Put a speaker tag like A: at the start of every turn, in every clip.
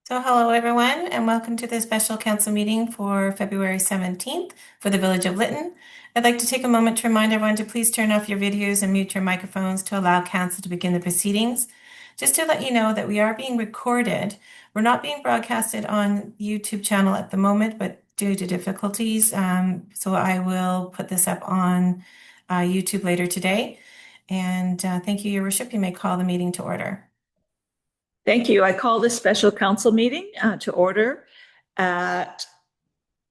A: So hello everyone and welcome to the special council meeting for February 17th for the Village of Lytton. I'd like to take a moment to remind everyone to please turn off your videos and mute your microphones to allow council to begin the proceedings. Just to let you know that we are being recorded. We're not being broadcasted on YouTube channel at the moment, but due to difficulties, so I will put this up on YouTube later today. And thank you, Your Worship. You may call the meeting to order.
B: Thank you. I call this special council meeting to order at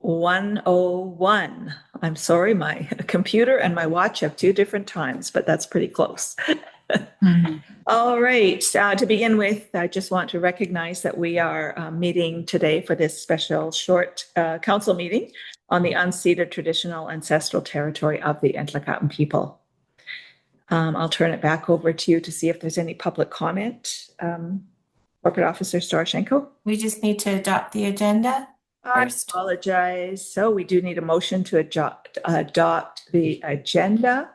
B: 1:01. I'm sorry, my computer and my watch have two different times, but that's pretty close. All right. To begin with, I just want to recognize that we are meeting today for this special short council meeting on the unceded traditional ancestral territory of the Ntlaka'pamux people. I'll turn it back over to you to see if there's any public comment. Corporate Officer Staroshenko.
A: We just need to adopt the agenda first.
B: I apologize. So we do need a motion to adopt the agenda.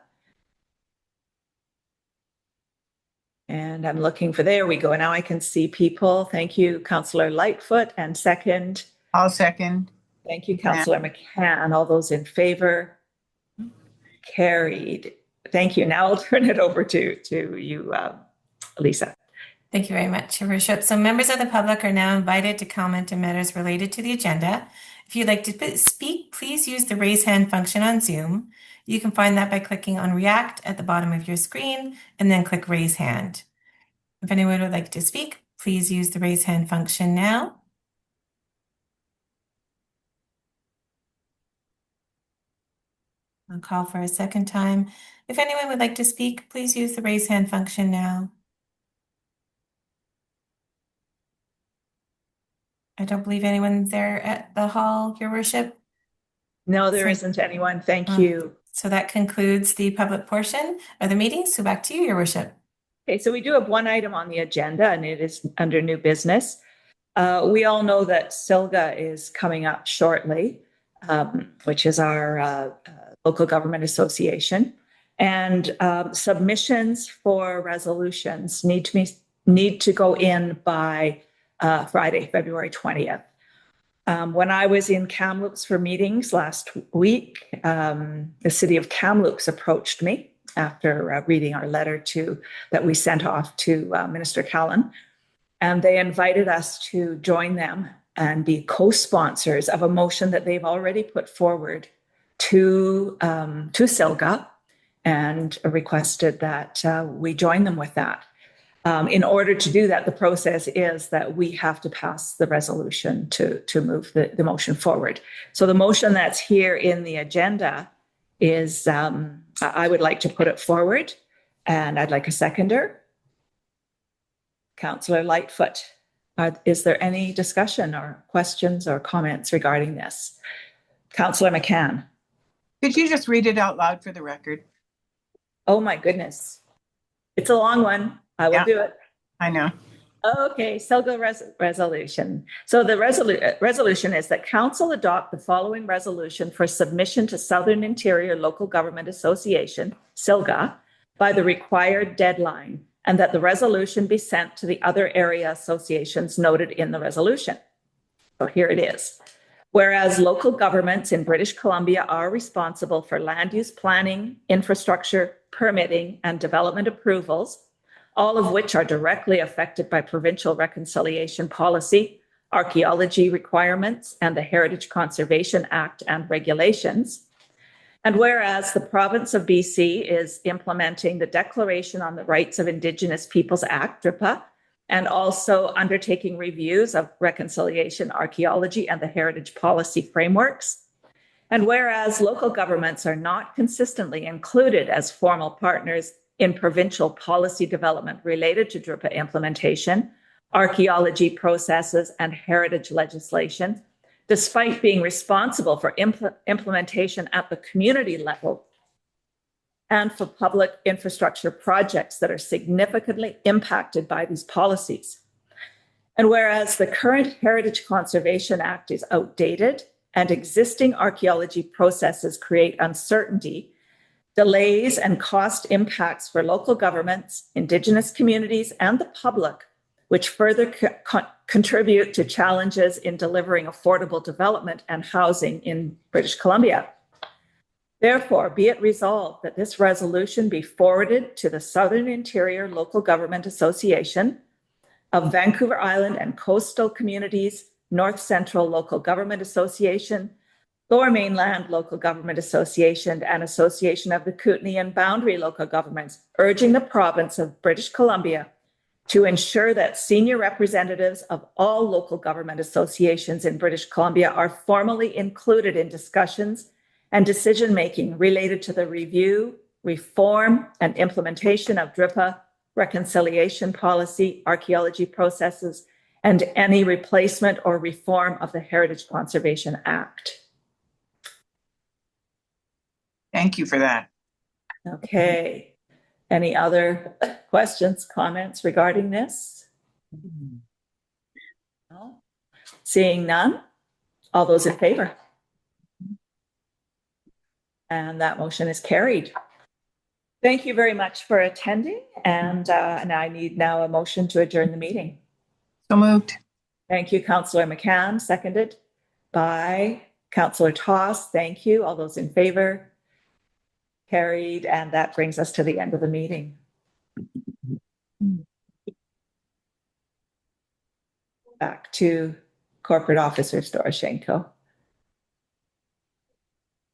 B: And I'm looking for, there we go. Now I can see people. Thank you, Councillor Lightfoot. And second?
C: I'll second.
B: Thank you, Councillor McCann. All those in favor? Carried. Thank you. Now I'll turn it over to you, Lisa.
A: Thank you very much, Your Worship. So members of the public are now invited to comment on matters related to the agenda. If you'd like to speak, please use the raise hand function on Zoom. You can find that by clicking on React at the bottom of your screen and then click raise hand. If anyone would like to speak, please use the raise hand function now. I'll call for a second time. If anyone would like to speak, please use the raise hand function now. I don't believe anyone's there at the hall, Your Worship.
B: No, there isn't anyone. Thank you.
A: So that concludes the public portion of the meeting. So back to you, Your Worship.
B: Okay, so we do have one item on the agenda, and it is under new business. We all know that SILGA is coming up shortly, which is our local government association. And submissions for resolutions need to go in by Friday, February 20th. When I was in Kamloops for meetings last week, the city of Kamloops approached me after reading our letter that we sent off to Minister Callan, and they invited us to join them and be co-sponsors of a motion that they've already put forward to SILGA, and requested that we join them with that. In order to do that, the process is that we have to pass the resolution to move the motion forward. So the motion that's here in the agenda is, I would like to put it forward, and I'd like a seconder. Councillor Lightfoot, is there any discussion or questions or comments regarding this? Councillor McCann.
C: Could you just read it out loud for the record?
B: Oh my goodness. It's a long one. I will do it.
C: I know.
B: Okay, SILGA resolution. So the resolution is that council adopt the following resolution for submission to Southern Interior Local Government Association, SILGA, by the required deadline, and that the resolution be sent to the other area associations noted in the resolution. So here it is. Whereas local governments in British Columbia are responsible for land use planning, infrastructure, permitting, and development approvals, all of which are directly affected by provincial reconciliation policy, archaeology requirements, and the Heritage Conservation Act and regulations. And whereas the province of BC is implementing the Declaration on the Rights of Indigenous Peoples Act, DRIPA, and also undertaking reviews of reconciliation, archaeology, and the heritage policy frameworks. And whereas local governments are not consistently included as formal partners in provincial policy development related to DRIPA implementation, archaeology processes, and heritage legislation, despite being responsible for implementation at the community level and for public infrastructure projects that are significantly impacted by these policies. And whereas the current Heritage Conservation Act is outdated and existing archaeology processes create uncertainty, delays, and cost impacts for local governments, Indigenous communities, and the public which further contribute to challenges in delivering affordable development and housing in British Columbia. Therefore, be it resolved that this resolution be forwarded to the Southern Interior Local Government Association of Vancouver Island and Coastal Communities North Central Local Government Association, Lower Mainland Local Government Association, and Association of the Kootenay and Boundary Local Governments, urging the province of British Columbia to ensure that senior representatives of all local government associations in British Columbia are formally included in discussions and decision-making related to the review, reform, and implementation of DRIPA, reconciliation policy, archaeology processes, and any replacement or reform of the Heritage Conservation Act.
C: Thank you for that.
B: Okay. Any other questions, comments regarding this? No? Seeing none, all those in favor? And that motion is carried. Thank you very much for attending. And I need now a motion to adjourn the meeting.
C: So moved.
B: Thank you, Councillor McCann, seconded by Councillor Toss. Thank you. All those in favor? Carried. And that brings us to the end of the meeting. Back to Corporate Officer Storoshenko.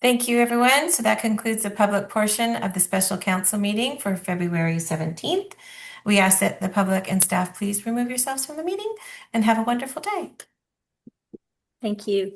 A: Thank you, everyone. So that concludes the public portion of the special council meeting for February 17th. We ask that the public and staff please remove yourselves from the meeting and have a wonderful day.
D: Thank you.